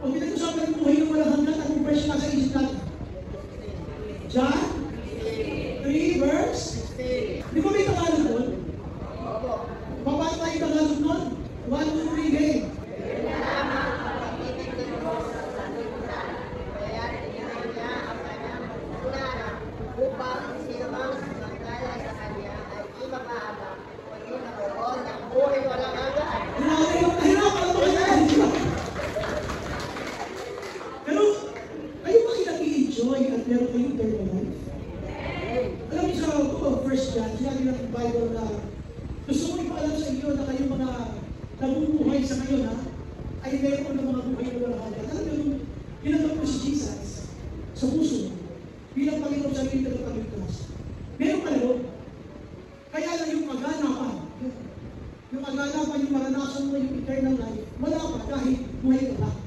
Pag pinag-usapan yung buhay ng walang hanggan, anong verse na sa isip natin? John 3 verse 16. Di ba may Tagalog doon? Paano tayo Tagalog doon? 1, 2, 3, game. Meron kayong eternal life. Alam niyo sa First John, sinabi ng Bible na gusto ko ipaalam sa inyo na kayong mga nabubuhay sa ngayon ay meron ng mga buhay na walang hanggan. Alam niyo, pinagdap ko si Jesus sa puso bilang Panginoon sa ating tagapagligtas. Meron ka loob. Kaya lang yung maganapan, yung maranasan mo yung eternal life, wala pa dahil buhay ka lang.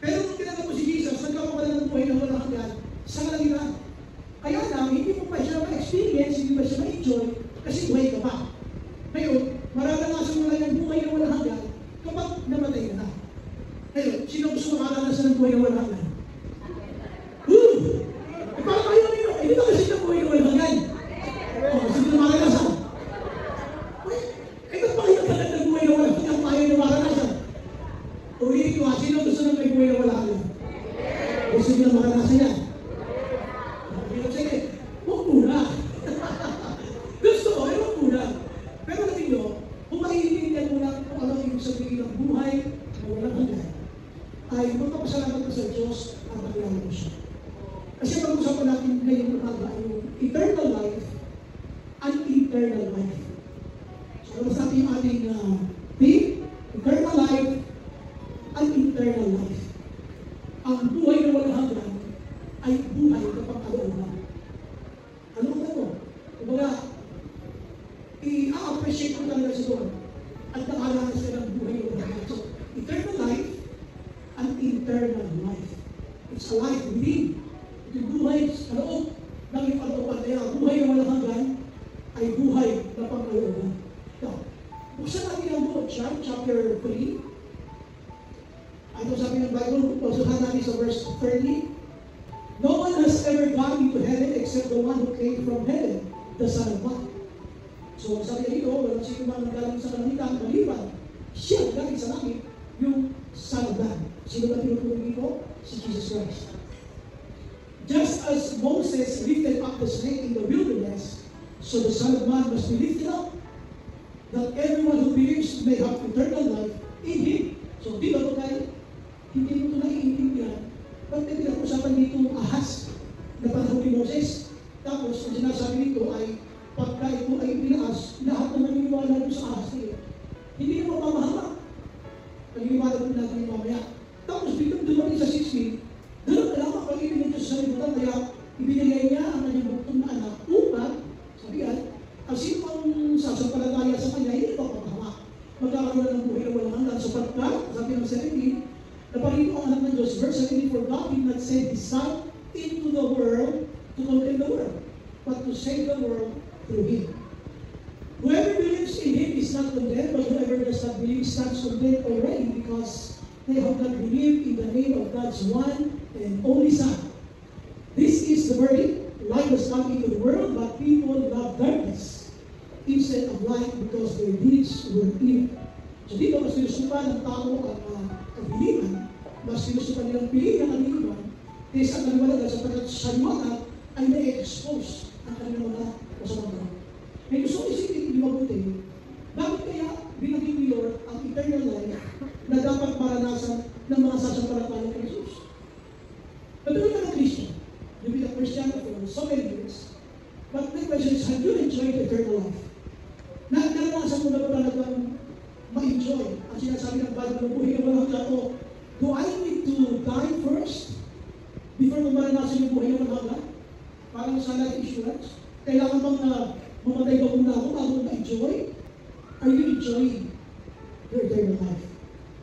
Pero kung tinanong mo si Jesus, nagkakawala ng buhay na walang hanggan sa kalangitan. Kaya lang, hindi mo pa siya ma-experience, hindi pa siya ma-enjoy, kasi buhay ka pa. Ngayon, mararanasan mo lang yung buhay na walang hanggan kapag namatay ka na. Ngayon, sino gusto makaranasan ng buhay na walang hanggan? Parang kayo nyo, hindi ka kasi ng buhay na walang hanggan. Gusto nyo maranasan? Ba't pa kayo talaga ng buhay na walang hanggan tayo na maranasan? Ulitin ko, sino gusto ng may buhay na walang hanggan? Gusto nyo maranasan yan? Sige, huwag muna. Gusto ko, huwag muna. Pero natin nyo, kung makiintindihan mo lang kung ano yung sabihin ng buhay na walang hanggan, ay magpapasalamat ka sa Diyos at nakilala mo siya. Kasi pag-usapan natin ngayon umaga yung eternal life and eternal life. So, alas natin yung ating theme, eternal life and eternal life. Ang buhay na walang hanggan ay buhay na pagkalooban. Ano ba ito? Kumbaga, i-appreciate mo talaga sa Lord at nakaranas ka ng buhay na walang hanggan. So, eternal life and eternal life. It's a life within. Yung buhay sa loob ng iyong kalooban. Kaya buhay na walang hanggan ay buhay na pagkalooban. Now, buksan natin ang book, John chapter 3. Ano sabi ng Bible? Buksan natin sa verse 30. No one has ever gone into heaven except the one who came from heaven, the Son of Man. So, sabi dito, walang sino man galing sa kalangitan, maliban siya galing sa langit, yung Son of Man. Sino ba tinutukoy dito? Si Jesus Christ. Just as Moses lifted up the snake in the wilderness, so the Son of Man must be lifted up, that everyone who believes may have eternal life in Him. So, di ba ito tayo? Hindi mo ito naiintindihan. Ba't may pinag-usapan dito ahas na panahon ni Moses? Tapos, ang sinasabi dito ay pagka ito ay pinaas, lahat na maniniwala doon sa ahas nila. Hindi na mapamahala. Pag-iwala ko natin mamaya. Tapos, biglang dumating sa 16, ganun na lamang pag-ibig nito sa salibutan, kaya ibinigay niya ang kanyang buktong na anak upang, sabi yan, ang sino ang sasampalataya sa kanya, hindi pa pamahala. Magkakaroon na ng buhay na walang hanggan sapagkat, sabi ng 17, naparito ang anak ng Diyos, verse 17, for God did not send His Son into the world to condemn the world, but to save the world through Him. Whoever believes in Him is not condemned, but whoever does not believe stands condemned already, because they have not believed in the name of God's one and only Son. This is the verdict: light has come into the world, but people love darkness instead of light because their deeds were evil. So dito, mas sinusukan ng tao ang kabiliman, mas sinusukan nilang piliin ang kabiliman, kaysa ang kaniwala sapagkat sa liwanag ay na-expose ang kanilang mga kasamang. May gusto ko isipin, hindi mabuti, bakit kaya binaging ni Lord ang eternal life na dapat maranasan ng mga sasampalataya kay Jesus? Patuloy ka ng Christian. You've been a Christian for so many years. But the question is, have you enjoyed eternal life? Naranasan mo na ba talagang ma-enjoy ang sinasabi ng Bible ng buhay na walang hanggan? O do I need to die first before mo maranasan yung buhay na walang hanggan? Parang sa life insurance, kailangan bang mamatay ba muna ako bago ma-enjoy? Are you enjoying your eternal life?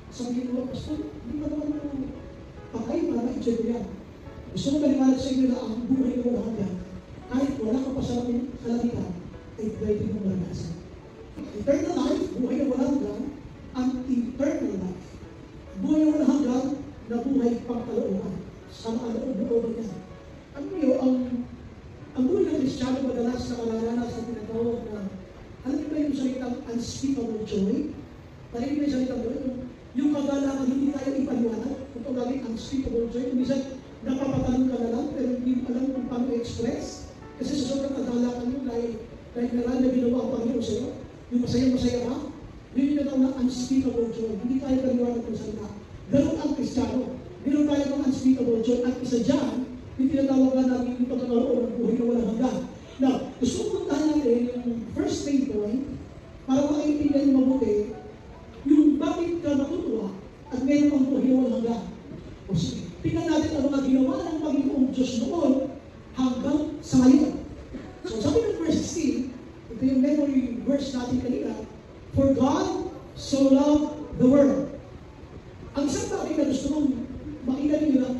Sabi ko, Pastor, hindi ba naman patay para ma-enjoy ko yan? Gusto mo baliwanag sa inyo na ang buhay na walang hanggan, kahit wala ka pa sa kalangitan, ay pwede mo maranasan. Eternal life, buhay na walang hanggan, ang eternal life. Buhay na walang hanggan, na buhay pang kalooban. Sama ang loob niya. Ano niyo, ang buhay ng Kristiyano madalas na malalanas na tinatawag na, alam niyo ba yung salitang unspeakable joy? Parinig niyo yung salitang joy? Yung kagalangan hindi tayo ipaliwanag. Kung tawagin unspeakable joy, kung minsan napapatalong ka na lang, pero hindi mo alam kung paano i-express. Kasi sa sobrang kagalangan mo dahil meron na ginawa ang Panginoon sa'yo, yung masaya-masaya ka, yun yung natawag na unspeakable joy. Hindi tayo paliwanag ng salita. Ganun ang Kristiyano. Meron tayo ng unspeakable joy. At isa dyan, yung tinatawagan namin yung pagkakaroon ng buhay na walang hanggan. Now, gusto ko puntahan natin yung first main point para makaintindihan yung mabuti yung bakit ka natutuwa at meron ang buhay na walang hanggan. O sige, tingnan natin ang mga ginawa ng Panginoong Diyos noon hanggang sa ngayon. So sabi ng verse 16, ito yung memory verse natin kanina, for God so loved the world. Ang isang bagay na gusto mong makita ninyo na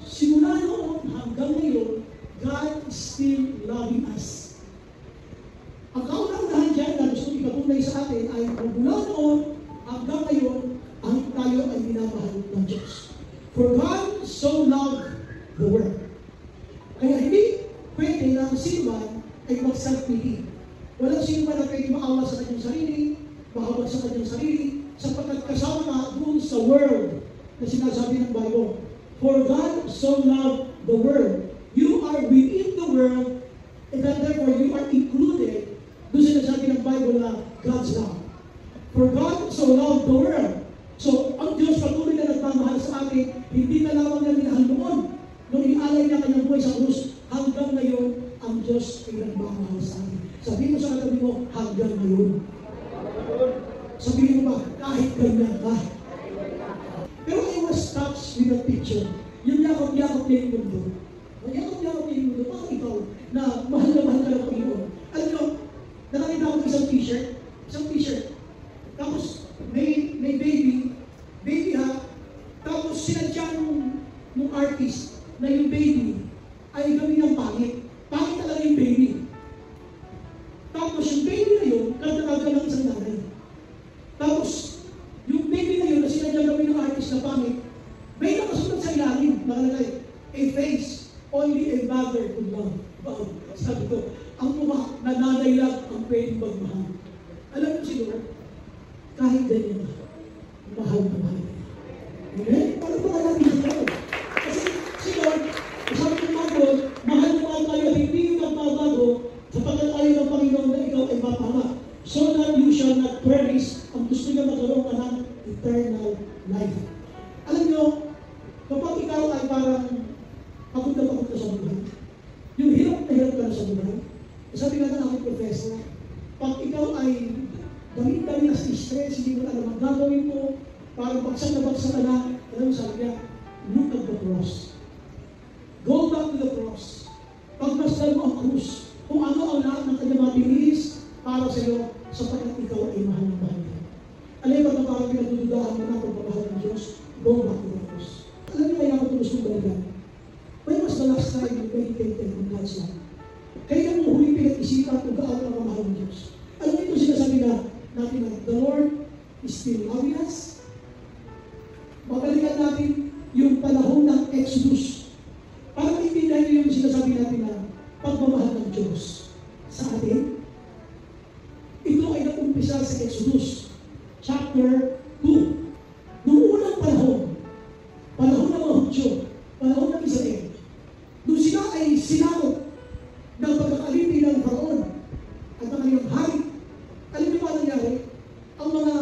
simula noon hanggang ngayon, God is still loving us. Ang kauna-unahan dyan na gusto ikatunay sa atin ay mula noon hanggang ngayon, ang tayo ay minamahal ng Diyos. For God so loved the world. Kaya hindi pwede na sino man ay mag-self-pity. Walang sino man na pwede maawa sa kanyang sarili, mahawag sa kanyang sarili, sapagkat kasama doon sa world na sinasabi ng Bible. For God so loved the world. You are within the world, and that therefore you are included doon sinasabi ng Bible na God's love. For God so loved the world. So, ang Diyos patuloy na nagmamahal sa atin, hindi na lamang niya minahal noon. Nung ialay niya kanyang buhay sa krus, hanggang ngayon, ang Diyos ay nagmamahal sa atin. Sabihin mo sa katabi mo, hanggang ngayon. Sabihin mo ba, kahit ganyan ka. Pero I was touched with a picture. Yung yakap-yakap niya yung mundo. Yung yakap-yakap niya yung mundo, bakit ikaw na mahal ka ng Panginoon? Alam nyo, nakakita ko isang t-shirt. Tapos, may baby ha, tapos sinadya nung artist na yung baby ay gawin ng pangit. Pangit talaga yung baby. Tapos yung baby na yun, kagdagan ng isang nanay. Tapos, yung baby na yun na sinadya gawin ng artist na pangit, may nakasunod sa ilalim, nakalagay, a face only a mother could love. Wow, sabi ko, ang mukha, nananay lang ang pwedeng magmahal. Alam mo siguro, kahit ganyan na, mahal na mahal. Amen? Paano ba natin ito? Kasi si Lord, sabi ng Bible, mahal na mahal tayo at hindi yung magbabago sapagkat ayaw ng Panginoon na ikaw ay mapama. So that you shall not perish, ang gusto niya magkaroon ka ng eternal life. Alam niyo, kapag ikaw ay parang pagod na pagod ka sa buhay, yung hirap na hirap ka na sa buhay, sabi nga ng aking professor, pag ikaw ay dami-dami na stress, hindi mo alam ang gagawin mo, parang baksak ka na, alam mo sabi niya, look at the cross. Go back to the cross. Pagmasdan mo ang krus, kung ano ang lahat ng kanyang mga binilis para sa iyo, sapagkat ikaw ay mahal na mahal niya. Alam mo na parang pinagdududahan mo na pagpapahal ng Diyos, go back to the cross. Alam niyo kaya ako tulos ng balikan? When was the last time you meditated on God's love? Kaya mo huling pinag-isipan kung gaano ang mamahal ng Diyos. Alam mo ito sinasabi natin na the Lord is still loving us. Mabalikan natin yung panahon ng Exodus. Para maintindihan niyo yung sinasabi natin na pagmamahal ng Diyos sa atin. Ito ay nag-umpisa sa Exodus chapter 2. Noong unang panahon ng mga Hudyo, panahon ng Israel, doon sila ay sinakop ng pagkakalipin ng Faraon at ang kanyang hari. Alam niyo ba nangyari? Ang mga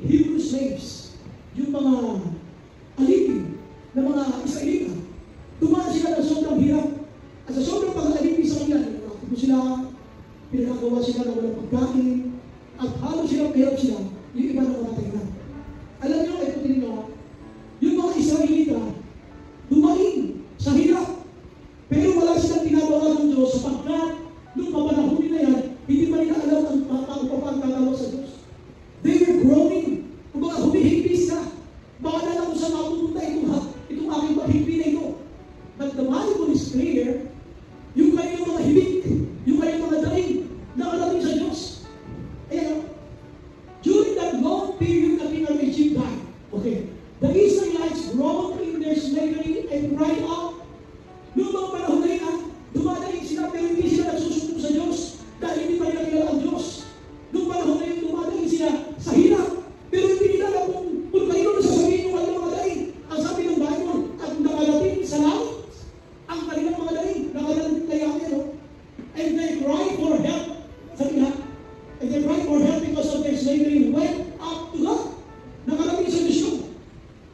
Hebrew slaves, yung mga alipin ng mga Israelita, the Israelites groaned in their slavery and cried out. Noong mga panahon na yun, dumadaing sila pero hindi sila nagsusumbong sa Diyos dahil hindi pa nila kilala ang Diyos. Noong panahon na yun, dumadaing sila sa hirap pero hindi nila alam kung kayo na sasabihin yung kanilang mga daing. Ang sabi ng Bible, at nakalating sa langit ang kanilang mga daing. Nakalating kaya no? And they cried for help. Sabi nga, and they cried for help because of their slavery went up to God. Nakalating sa Diyos yun.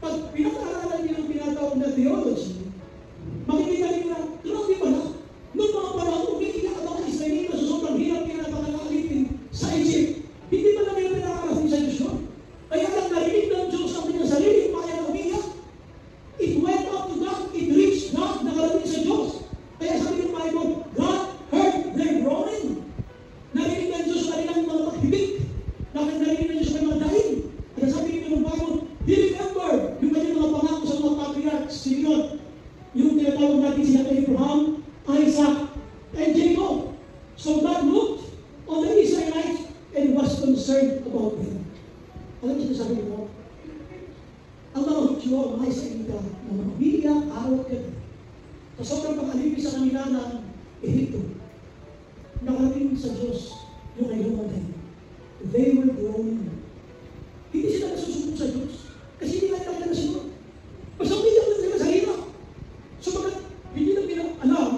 Pag pinag-aaralan niyo ng pinatawag na theology, makikita niyo na, grabe pala, noong mga panahon, umiiyak ang mga Israelita sa sobrang hirap nila na pagkakaalipin sa Egypt, hindi pa naman yung pinakarating sa Diyos yun. Kaya lang narinig ng Diyos ang kanyang sarili, kaya na umiiyak. It went up to God, it reached God, nakarating sa Diyos. Kaya sabi ng Bible, God heard their groaning. Narinig ng Diyos ang kanilang mga paghibig. Narinig ng Diyos ang mga daing. Kaya sabi ng Bible, He remembered yung kanyang mga pangako sa mga patriarchs, Simeon, yung tinatawag natin sila kay Abraham, Isaac, and Jacob. So God looked on the Israelites and was concerned about them. Alam niyo sabi mo, ang mga Hudyo, ang mga Israelita, na mga biyak, araw at gabi, sa sobrang pag-alipin sa kanila ng Ehipto, nakarating sa Diyos yung kanilang mga daing. They were groaning. Hindi sila nasusumbong sa Diyos kasi hindi nila nakilala sa Diyos. Basta umiyak na sila sa hirap. So hindi na alam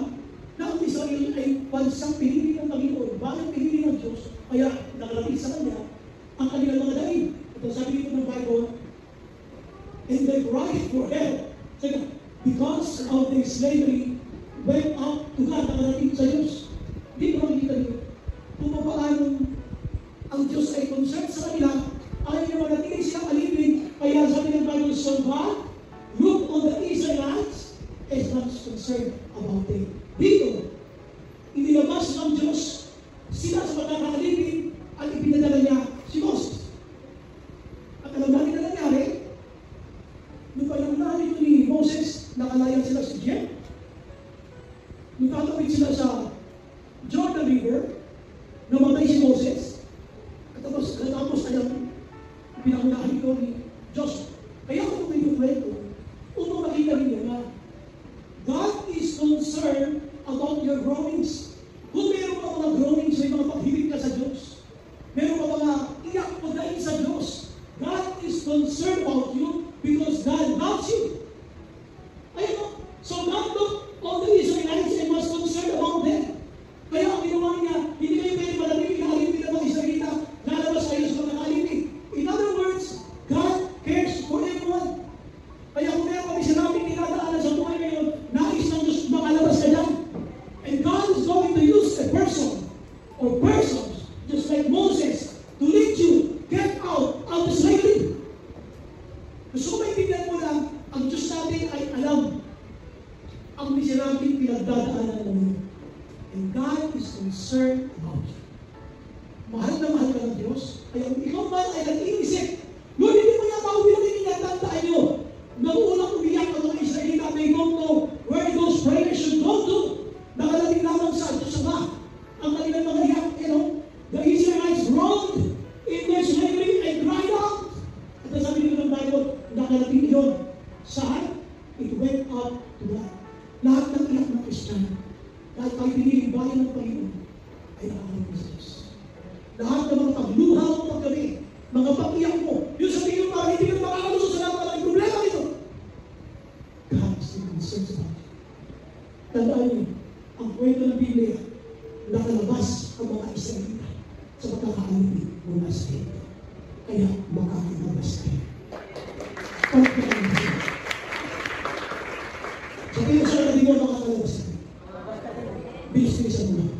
na ang Israel ay bansang pinili ng Panginoon, balang pinili ng Diyos, kaya nakarating sa Kanya ang kanilang mga daing. Ito sabi dito ng Bible, and they cried for help. Because of their slavery, went up to God, nakarating sa Diyos. Hindi ko makikita dito. Kung paano ang Diyos ay concerned sa kanila, ayaw niya manatiling silang alipin, kaya sabi ng Bible, so God looked on the Israelites as much concerned about them. Dito, inilabas ng Diyos sila sa pagkakaalipin at ipinadala niya si Moses. At alam natin na nangyari, nung pananglahan ito ni Moses, nakalayan sila sa Egypt. Nung tatawid sila sa Jordan River, namatay si Moses. At tapos alam, pinangunahan ito ni Joshua. Kaya kung may kwento, upang makita rin na God is concerned about your groanings. Kung meron ka mga groanings, may mga paghibig ka sa Diyos, meron ka mga iyak pagdaing sa Diyos, God is concerned about you because God loves you. Ayun mo. So God looked on the Israelites and was concerned about them. Kaya ang ginawa niya, hindi kayo pwede malamig, alipin ng mga Israelita, lalabas kayo sa mga alipin. In other words, God cares for everyone. Kaya kung meron kami sinabing dinadaanan sa buhay ngayon, nais ng Diyos makalabas ka dyan. And God is going to use a person or persons just like Moses to lead you, get out of the slavery. Gusto ko maintindihan mo lang, ang Diyos natin ay alam ang miserabling pinagdadaanan namin. And God is concerned about you. Mahal na mahal ka ng Diyos. Kaya kung ikaw man ay nag-iisip, Lord, hindi mo niya pauwi-uwi niya, tandaan nyo, nang unang umiyak ang mga Israelita, they don't know where those prayers should go to. Nakalating lamang sa Diyos Ama. Ang kanilang mga iyak, the Israelites groaned in their slavery and cried out. At sabi nito ng Bible, nakalating yun. Saan? It went up to God. Lahat ng iyak ng Kristiyano, dahil tayo piniling bayan ng Panginoon, ay nakakalating sa Diyos. Lahat ng mga pagluha mo paggabi, mga pag-iyak mo, yung sabihin mo parang hindi ka makakalusot sa lahat ng problema nito. God is still concerned about you. Tandaan niyo, ang kwento ng Biblia, nakalabas ang mga Israelita sa pagkakaalipin mula sa Egypt. Kaya makakilabas kayo. Pagkakaalipin. Sabihin mo siya na di mo makakalabas kayo. Bilis-bilisan mo lang.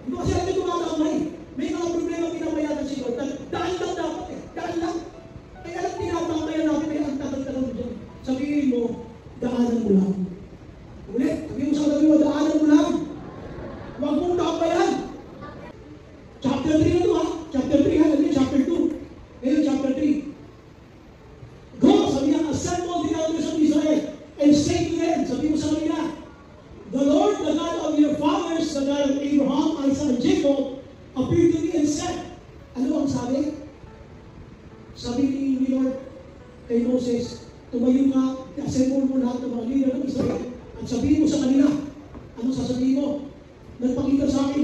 Hindi kasi natin tumatangay. May mga problema pinamayanan si Lord. Daan lang dapat eh. Daan lang. Kaya lang tinatangkayan natin ay ang tagal-tagal mo dyan. Sabihin mo, daanan mo lang. Ulit, sabihin mo sa sabi mo, daanan mo lang. Huwag mong takabayan. Chapter 3 na ito ha. Chapter 3 ha. Sabi chapter 2. Ngayon chapter 3. Go, sabi niya, assemble the elders of Israel and say to them, sabi mo sa kanila, the Lord, the God of your fathers, the God of Abraham, Isaac, and Jacob, appeared to me and said, ano ang sabi? Sabi ni Lord kay Moses, tumayo ka, i-assemble mo lahat ng mga leader ng Israel, at sabihin mo sa kanila, anong sasabihin mo? Nagpakita sa akin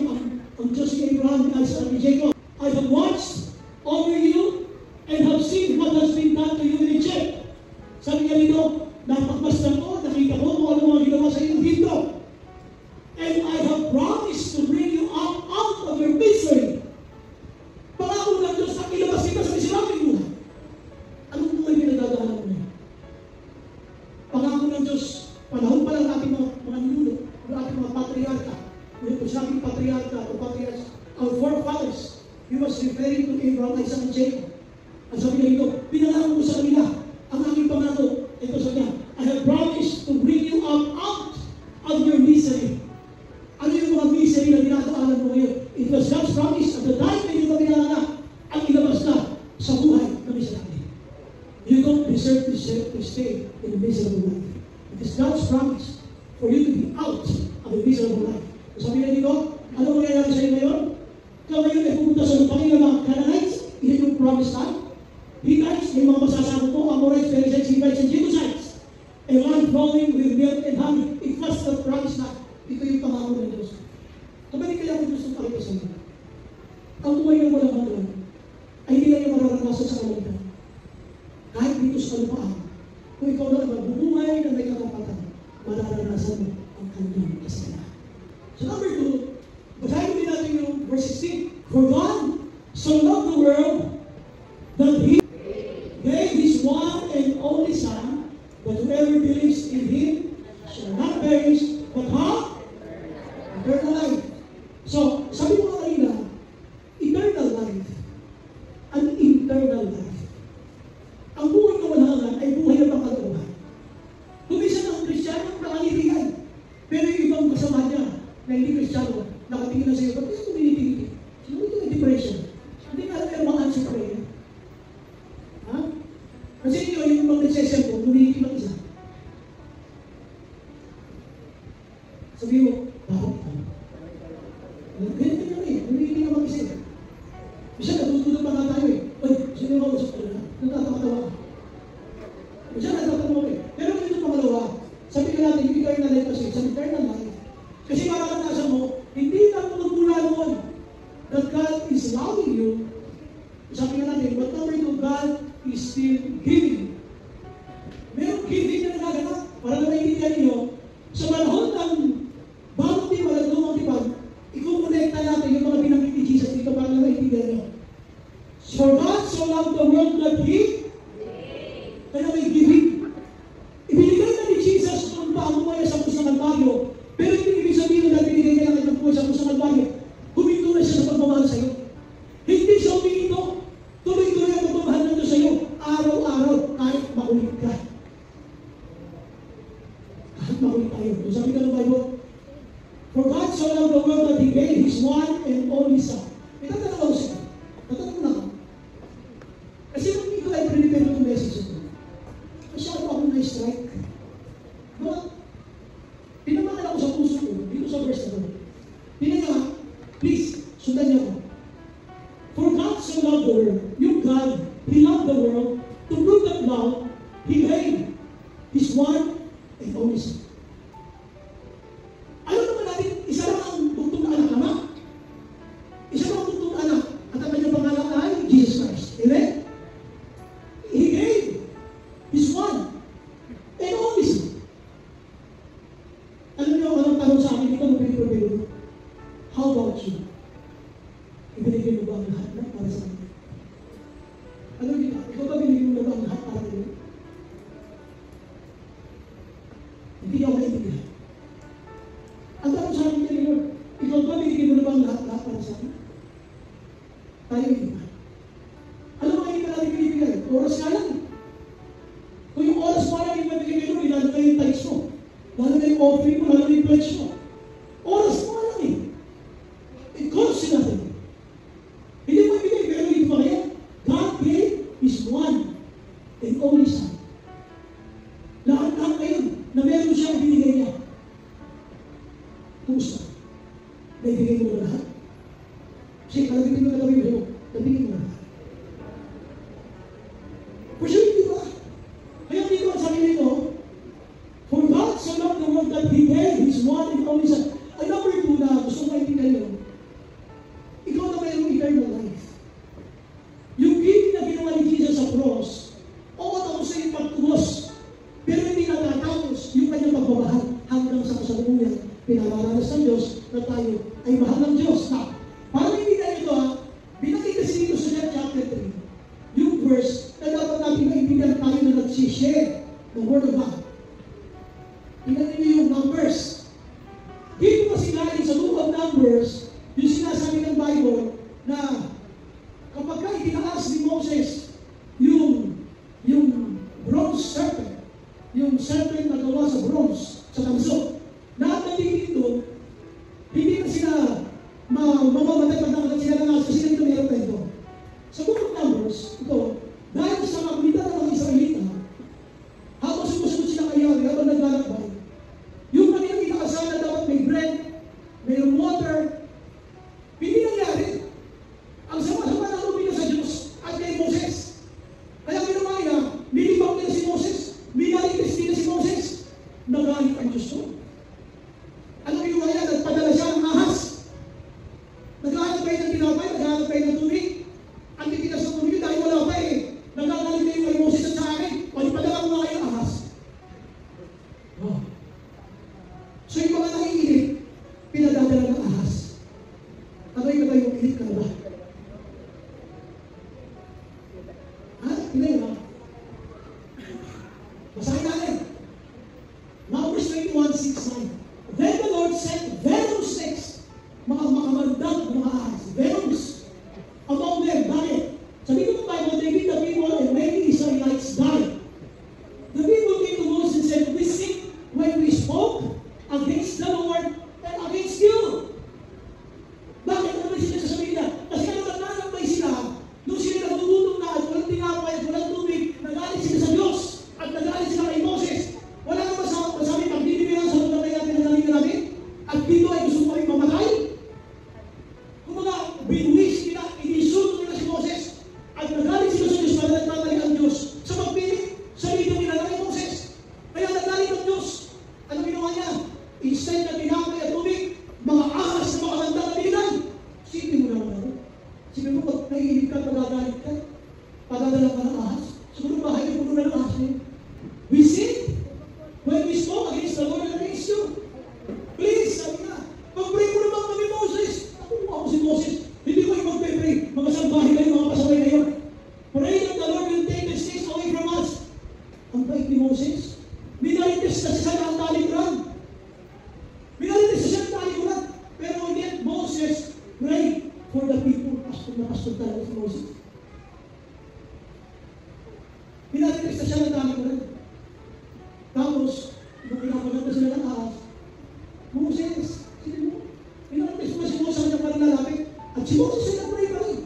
ang Diyos ni Abraham, ni Isaac, ni Jacob. I have watched over you and have seen what has been done to you in Egypt. Sabi niya dito, napagmasdan ko, nakita ko kung ano mga ginawa sa iyong dito. And I have promised to bring you out of your misery. Pangako ng Diyos na ilabas kita sa miserable buhay. Anong buhay pinagdadaanan mo na? Pangako ng Diyos, panahon pa lang ating mga ninuno, ng ating mga patriarka, yung sinabing patriarka o patriarchs, our forefathers, he was referring to Abraham, Isaac, and Jacob. At sabi niya dito, pinangako ko sa kanila, ang aking pangako, ito sa niya, I have promised to bring you out of your misery. Ano yung mga misery na dinadaanan mo ngayon? It was God's promise at the time na yung kabilangan ang ilabas na sa buhay na miserable. You don't deserve to stay in a miserable life. It is God's promise for you to be out of a miserable life. Sabi na dito, ano mangyayari sa iyo ngayon? Ikaw ngayon ay pupunta sa lupangin ng mga Canaanites, iyan yung promise land. Hittites, may mga masasakot mo, Amorites, Perizzites, Hivites, and Jebusites. A land flowing with milk and honey. It was the promise land. Ito yung pangako ng Diyos. Kapag kaya ang Diyos ng pakita sa iyo, ang buhay ng walang hanggan ay hindi lang yung mararanasan sa kalangitan. Kahit dito sa kalupaan, kung ikaw na magbubuhay na may katapatan, mararanasan mo ang kanyang kasalanan. So number 2, basahin din natin yung verse 16. For God so loved the world that He gave His one and only Son, that whoever believes in Him shall not perish, but have eternal life. So, sabi mo kanina, eternal life. An eternal life. Ang buhay na walangan ay buhay na pangkalooban. Kumisa ng Kristiyano, nakangitigan. Pero yung ibang kasama niya, na hindi Kristiyano, nakatingin na sa iyo, ba't kaya kuminitingin? Sino ito yung depression? Hindi nga alam yung mga answer prayer. Ha? Kasi yung ibang nagsesempo, kuminitingin ng isa. Sabi mo, bakit ito? Ganito nyo eh, kuminitingin ng mag-isip. Bisa natutulog pa nga tayo eh. Uy, sino yung kausap ko na? Nagtatatawa ka. Bisa nagtatatawa eh. Pero ganito pangalawa, sabi ka natin, yung eternal life kasi, sa eternal life. Kasi makakanasan mo, hindi na magmula noon that God is loving you. Sabi nga natin, but number 2, God is still giving. Merong giving na nagaganap. Para na naiintindihan niyo, sa panahon ng bagong tipan at lumang tipan, ikukonekta natin yung mga pinanggit ni Jesus dito para na naiintindihan niyo. For God so loved the world that He, kaya may giving. Ibinigay na ni Jesus kung paano mo sa krus ng Kalbaryo, pero hindi ibig sabihin na binigay niya lang ng buhay sa krus ng Kalbaryo, huminto na siya sa pagmamahal sa iyo. Hindi siya huminto, tuloy-tuloy ang pagmamahal ng Diyos sa iyo, araw-araw, kahit makulit ka. Kahit makulit tayo. So sabi ka ng Bible, for God so loved the world that He gave His one and only Son. May tatanong ako siya. Tatanong na ako. Kasi kung ito ay prepare ng message ito, masyado akong na-strike. Bakit? Pinamakan ako sa puso ko, dito sa verse na ito. Pinanga, please, sundan niyo ako. For God so loved the world, yung God, He loved the world, to prove that love, He gave His one and only Son. Alam naman natin, isa lang ang tugtong na anak naman. Isa lang ang tugtong na anak, at ang kanyang pangalan ay Jesus Christ. Amen? He gave His one and only Son. Alam niyo, anong tanong sa akin, ikaw magpipipiro. How about you? Ibinigay mo ba ang lahat na para sa akin? Ano yun? Ikaw ba binigay mo ba ang lahat para sa akin? Hindi ako naiintindihan. Ang tanong sa akin niya, Lord, ikaw ba binigay mo na ba ang lahat para sa akin? Tayo hindi ba? Alam mo, hindi ka natin binibigay. Oras nga lang. Kung yung oras mo lang yung mabigay mo, ilalo na yung tithes mo. Lalo na yung offering mo, lalo na yung pledge mo. Oras mo lang eh. It costs you nothing. Hindi mo ibigay, pero hindi pa kaya. God gave His one and only Son. Lahat-lahat ngayon na meron siya, ibinigay niya. Kumusta? Naibigay mo na lahat? Kasi kalagipin mo na gawin mo, nabigay mo na lahat. For sure, hindi ba? Kaya hindi ko His one and only Son. Ang number 2 na gusto ko maintindihan yun, ikaw na mayroong eternal life. Yung giving na ginawa ni Jesus sa cross, oo, tapos na yung pagtubos, pero hindi natatapos yung kanyang pagmamahal hanggang sa kasalukuyan. Pinararanas ng Diyos na tayo ay mahal ng Diyos. Na, para maintindihan ito binanggit kasi dito sa John chapter 3, yung verse na dapat natin maintindihan tayo na nagsishare the Word of God. Tingnan niyo yung Numbers. Dito kasi galing sa book of Numbers, yung sinasabi ng Bible na kapag ka itinaas ni Moses yung bronze serpent, yung serpent na gawa sa bronze, sa tanso, lahat ng dito, hindi na sila mamamatay pag nakagat sila ng kasi ganito meron tayo ito. Sa book of Numbers, ito, dahil sa kakulitan ng mga Israelita, habang sumusunod sila kay Yahweh, habang naglalakbay, yung kanilang inaasahan na dapat may bread, may water, hindi nangyari. Ang sama-sama na lumina sa Diyos at kay Moses. Kaya ginawa niya, nilibang nila si Moses, minaligtas nila si Moses, nagalit ang Diyos ko. Ano ginawa niya? Nagpadala siya ng ahas. Naghahanap kayo ng tinapay, naghahanap kayo ng tubig. Ang titigas ng tubig dahil wala pa nagagalit kayo kay Moses at sa akin. O ipadala ko nga kayo ng ahas. Oh. So yung mga nanginginig, pinadadala ng ahas. Ano yung inig ka na ba? Ha? Pinay ba? Basahin natin. Numbers 21:6-9. Then the Lord sent venomous snakes, mga makamandag na mga ahas, venomous, among them. Bakit? Sabi ko ng Bible, they beat the people and many Israelites died. The people came to Moses and said, we sinned when we spoke against the Lord and against you. Bakit? Ano ba sila sasabihin na? Kasi ano naglalambay sila, nung sila nagtutulong na at walang tinapay at walang tubig, nagalit sila sa Diyos at nagalit sila kay Moses. Wala naman masabi, pag dinibilang sa lugar na natin namin, at dito ay gusto mo kami mamatay. Kung mga binuwis nila, inisulto nila si Moses, at nagalit sila sa Diyos para nagtatali ang Diyos sa pagpili sa dito nila na kay Moses. Kaya nagalit ang Diyos. Ano ginawa niya? Instead na tinapay at tubig, mga ahas na makamanda na binigay. Sipin mo naman ako. Sipin mo, pag naiinip ka, pagagalit ka, padadala ka ng ahas. Siguro bahay yung puno na ng ahas niya. We sinned when we spoke against the Lord and against you. Please, sabi na, pag-pray mo naman kami, Moses. Ako si Moses. Hindi ko yung mag-pray. Mga sambahin kayo, mga pasaway kayo. Pray that the Lord will take the snakes away from us. Ang bait ni Moses. Minalitis na siya ng talikuran. Minalitis na siya ng talikuran. Pero again, Moses prayed for the people. Pastor talaga si Moses. Minalitis na siya ng talikuran. Tapos, nung pinapaganda sila ng ahas, Moses, sino mo? Minalitis mo si Moses sa kanyang panlalapit. At si Moses ay nag-pray pa rin.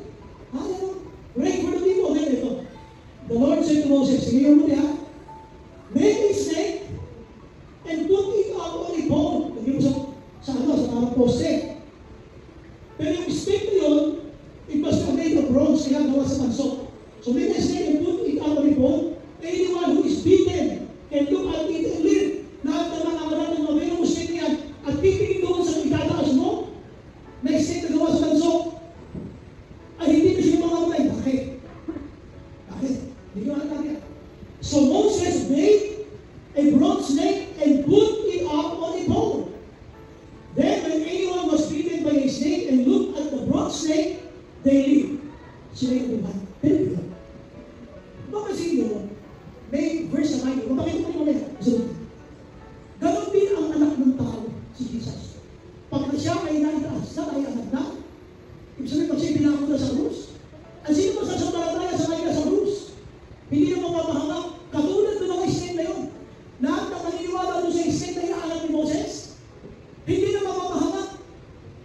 Pray for the people. Then ito. The Lord said to Moses, sige yung muli ha, make a snake and put it out on a pole. Lagyan mo sa parang poste. Pero yung snake na yun, it must be made of bronze, kaya gawa sa tanso. So make a snake and put it out on a pole. Anyone who is beaten can look at it and live. Lahat na nakakaroon ng mga venomous snake yan at titingin doon sa itataas mo na snake na gawa sa tanso ay hindi na siya mamamatay. Bakit? Hindi nyo alam yan. So Moses made a bronze snake and put it up on a pole. Then when anyone was beaten by a snake and looked at the bronze snake, they live. Sila yung buhay. Pero ito. Mapasin nyo, may verse sa Bible. Mapakita ko nyo mamaya. Ganon din ang anak ng tao, si Jesus. Pag siya ay naitaas na, ay anak na, ibig sabihin, pag siya pinako na sa krus, ang sino pa sasampalataya sa kanya sa krus? Hindi na mapapahangak. Katulad doon ang snake na yun. Lahat na maniniwala doon sa snake na inaanak ni Moses, hindi na mapapahangak.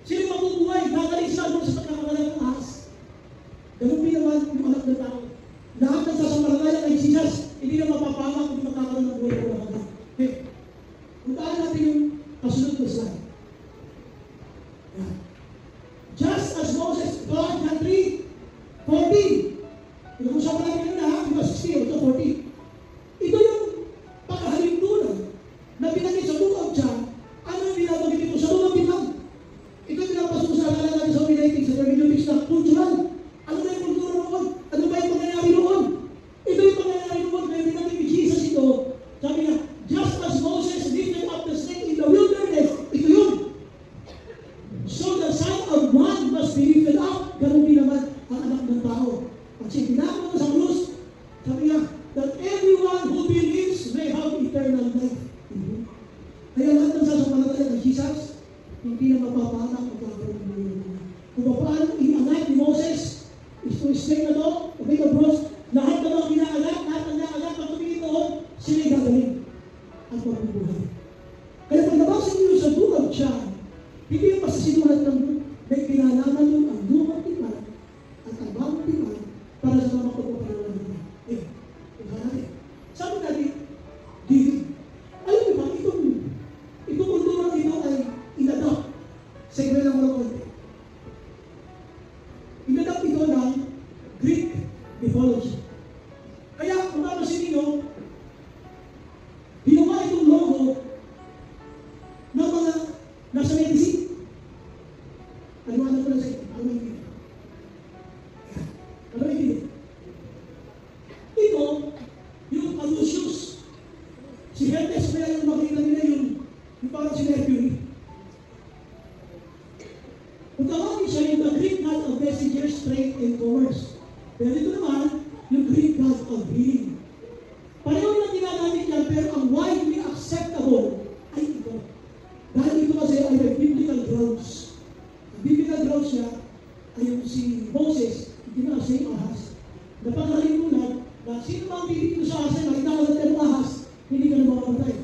Sila mabubuhay, gagaling sila doon sa pagkakagalang ng ahas. Ganun din naman yung anak ng tao. Lahat ng sasampalataya kay Jesus, hindi na mapapahangak, hindi magkakaroon ng buhay ko na eternal life. Kaya lahat ng sasampalataya kay Jesus, hindi na mapapanak magkakaroon ng buhay. Kung paano iangat ni Moses, is to explain na to, okay ka bros, lahat na mga inaalat, lahat ng inaalat, pag tumingin doon, sila yung gagaling at mabubuhay. Kaya pag nabasa niyo sa Book of John, hindi yung pasasinulat ng may kinalaman yung ang lumang tipan at ang bagong tipan para sa mga pagpapalawan natin. Kung natin. Sabi natin, David, alam niyo ba, itong kulturang ito ay inadopt sa iba ng mga konti. Inadopt ito ng Greek mythology. Kaya kung napasin niyo, ginawa itong logo ng mga nasa medicine. Aliwanag ko lang sa ito. Ano yung hindi? Ano yung hindi? Ito, yung Caduceus. Si Hermes, kaya yung makita nila yung parang si Mercury. Kung tawagin siya yung the Greek god of messengers, trade, and commerce. Pero ito naman, yung Greek god of healing. Pareho lang ginagamit yan, pero ang widely acceptable ay ito. Dahil ito kasi ay may biblical grounds. Ang biblical grounds niya ay yung si Moses, itinaas niya yung ahas. Napakalimunan na sino mang bibigyan sa ahas ay makitawag ng ahas, hindi ka na makamatay.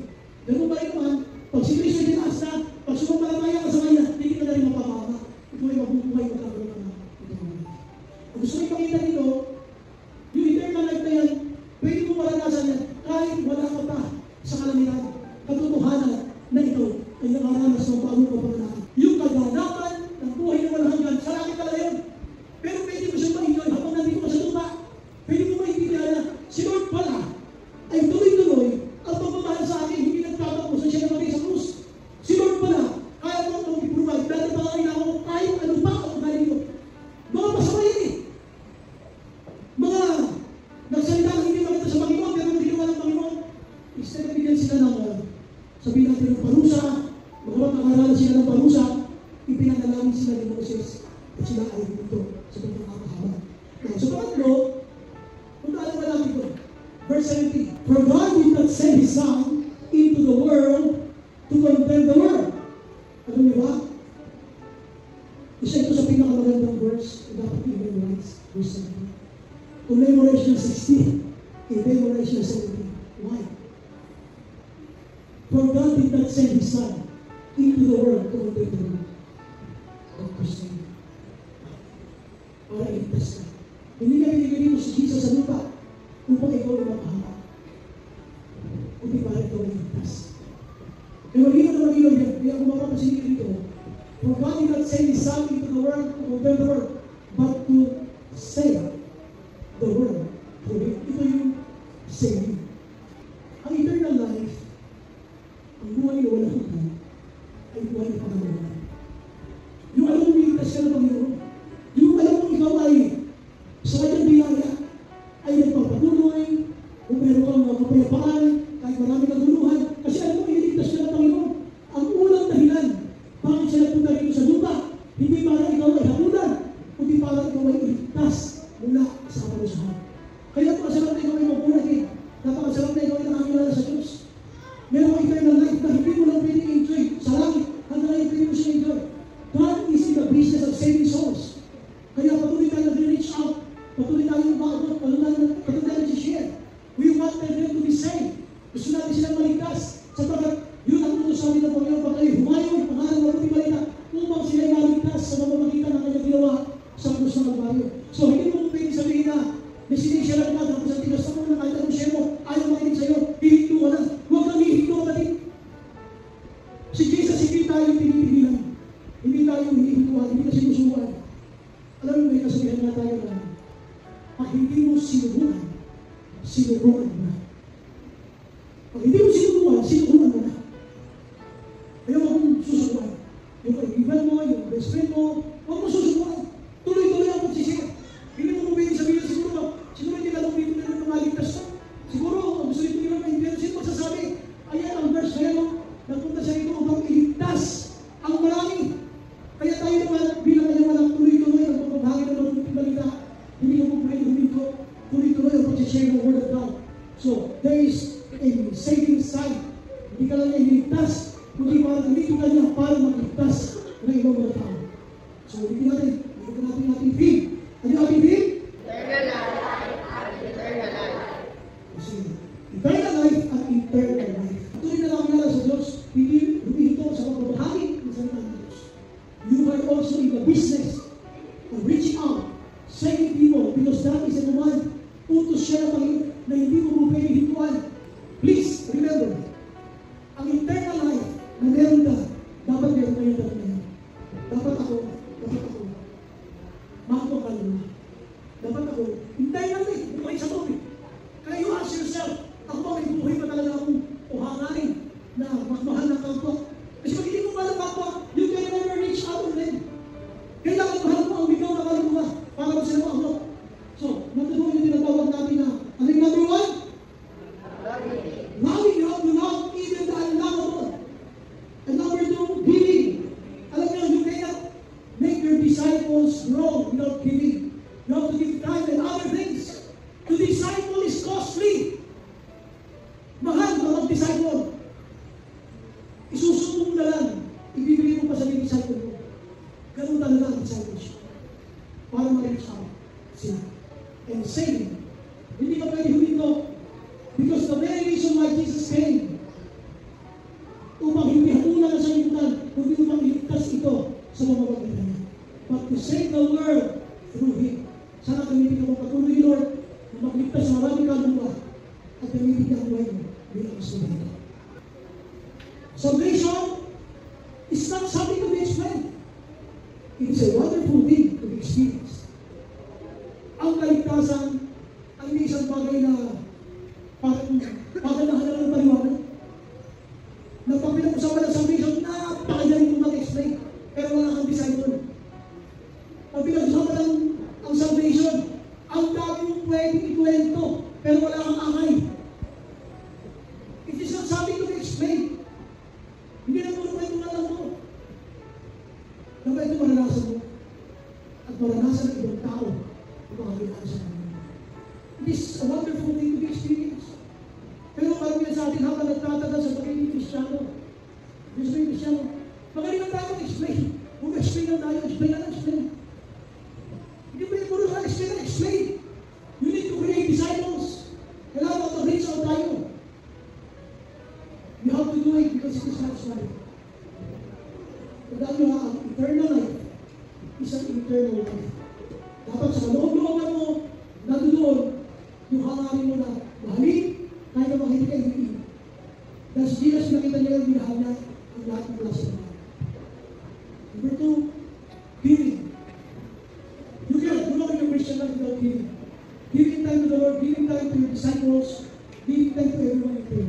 Ganun ba rin naman, pag si Kristo itinaas na, pag sumampalamaya ka sa kanya, hindi ka na rin mapapama. Ito ay mabubuhay magkakaroon ng ang gusto ko ipakita dito, yung eternal life na yan, pwede mo maranasan yan kahit wala ka pa sa kalamitan. Katotohanan na ito ay nakaranas ng bagong kapanganakan. Yung kaganapan ng buhay na walang hanggan, sa langit talaga yun. Pero pwede mo siyang ma-enjoy habang nandito ka sa lupa. Pwede mo maintindihan na si Lord pala ay tuloy-tuloy ang pagmamahal sa akin, hindi nagtatakbo sa siya namatay sa krus. Si Lord pala, kaya mo itong iprovide, dahil pangalan ako kahit ano pa ang galing dito. Mga masama yan eh. Mga nagsalita ng hindi makita sa Panginoon, pero ang ginawa ng Panginoon, instead na bigyan sila ng sabihin natin ng parusa, magkakaroon sila ng parusa, ipinanalangin sila ni Moses at sila ay dito sa pagkakahaba. So pangatlo, kung alam ba natin ito, verse 17, for God did not send His Son into the world to condemn the world. Alam niyo ba? Isa ito sa pinakamagandang verse na dapat i-memorize, verse 17. Kung memorize niya 16, i-memorize niya 17. Why? For God did not send His Son into the world to condemn the world. But to save. Para iligtas ka. Hindi ka binigay mo si Jesus sa lupa upang ikaw ay mapahama. Kundi para ikaw ay iligtas. Kaya magiging na magiging yan. Kaya kung makapasin dito, for God did not send His Son into the world to condemn the world, but to save the world. Ito yung saving. Ang eternal life, ang buhay na walang hanggan, ay buhay na pangalaman. Yung alam mong iligtas ka ng Panginoon, yung alam mong ikaw ay sa kanyang biyaya, ay nagpapatuloy, kung meron kang kapayapaan, kahit marami kaguluhan, kasi alam mong iligtas ka ng Panginoon. Ang unang dahilan, bakit siya nagpunta rito sa lupa, hindi para ikaw ay hapunan, kundi para ikaw ay iligtas mula sa kapalusahan. Kaya napakasarap na ikaw ay mabuhay, napakasarap na ikaw ay nakakilala sa Diyos. Meron kang eternal life na hindi mo lang pwede enjoy sa langit, hanggang ngayon pwede mo siya enjoy. God is in the business of saving souls. Kaya patuloy tayo nag-reach out, patuloy tayo umaabot, patuloy tayo nag-share. We want them to be saved. Gusto natin silang maligtas, sapagkat yun ang utos sa amin ng Panginoon, pag kayo humayon, pangalan ng mabuting balita, upang sila ay maligtas sa mamamagitan ng kanyang ginawa sa krus ng Kalbaryo. So hindi mo pwede sabihin na siya lang naman, tapos ang tigas na mo na kahit anong share mo, ayaw makinig sa'yo, hihinto ka na. Huwag kang hihinto ka din. Si Jesus, hindi tayo pinipigilan. Hindi tayo hihintuhan, hindi tayo sinusubuan. Alam mo, may kasabihan na tayo na, pag hindi mo sinubuan, sinubuan mo na. Pag hindi mo sinubuan, sinubuan mo na. Kaya huwag mong susubuan. Yung kaibigan mo, yung best friend mo, huwag mong susubuan. Tuloy-tuloy ang magsisira. Hindi mo pwede sabihin siguro hindi ka lang dito na lumaligtas na. Siguro, ang gusto ito nila maintindihan, sino magsasabi? Ayan ang verse na yun, nagpunta siya ito upang iligtas ang marami. Kaya tayo naman, bilang kanyang anak, tuloy-tuloy ang pagbabahagi ng mabuting balita. Hindi ka po pwede huminto, tuloy-tuloy ang pag-share ng Word of God. So, there is a saving His side. Hindi ka lang niya iligtas, kundi gamitin ka niya para magligtas ng ibang mga tao. So, ulitin natin ating theme. Ano yung ating theme? Eternal life and eternal life. Kasi, eternal life at eternal life. Tuloy na nakakilala sa Diyos, hindi humihinto sa pagbabahagi ng salita ng Diyos. You are also in the business of reaching out, saving people, because that is the one utos siya ng Panginoon na hindi mo pwede hintuan. Please, remember, ang eternal life na meron ka, dapat meron kayo dapat ngayon. Dapat ako, mahal ka naman. Dapat ako, eternal life, buhay sa tubig. Kaya you ask yourself, ako ba may buhay pa talaga akong uhangarin na magmahal ng kapwa? Kasi pag hindi mo mahal ng kapwa, you can never reach out to them. Kailangan mahal mo ang bigaw na kaluluwa para mo sila maamok. So, natutunan yung tinatawag natin na, ano yung number one? Loving you without even the unlovable. And number two, giving. Alam niyo, you cannot make your disciples grow without giving. You have to give time and other things. To disciple is costly. Mahal ka mag-disciple. Isusubo mo na lang, ibibigay mo pa sa disciple mo. Ganun talaga ang discipleship. Para ma-reach out sila. And saying, hindi ka pwede huminto. Because the very reason why Jesus came, upang hindi hapunan sa sanlibutan, kundi upang iligtas ito sa pamamagitan niya. But to save the world through Him. Sana gamitin ka mo patuloy, Lord, na magligtas sa maraming kaluluwa at gamitin ka ang buhay mo bilang instrumento. Salvation is not something to be explained. It is a wonderful thing to be experienced. Ang kaligtasan ay may isang bagay na parang nahalala ng paliwanag. Na pag pinag-usapan ng salvation, napakagaling mo mag-explain. Pero wala kang disciple. Pag pinag-usapan ng ang salvation, ang dami mong pwedeng ikwento, pero wala kang akay. It is not something to be explained. Hindi na puro kwento na lang mo. Dapat ito maranasan mo. At maranasan ng ibang tao ang makakilala sa Panginoon. It is a wonderful thing to be experienced. Pero karamihan sa atin habang nagtatagal sa pagiging Kristiyano, magaling lang tayo mag-explain. Kung explain lang tayo, explain lang. Hindi pwede puro sa explain. You need to create disciples. Kailangan mag-reach out tayo. You have to do it because it is God's life. Tandaan nyo ha, ang eternal life is an eternal life. Dapat sa loob-looban mo, nandoon, yung hangarin mo na mahalin, kahit na hindi ka hindi. Dahil si Jesus nakita niya yung minahal niya ang lahat ng klase ng mga. Number two, giving. You cannot grow in your Christian life without giving. Giving time to the Lord, giving time to your disciples, giving time to everyone you pray.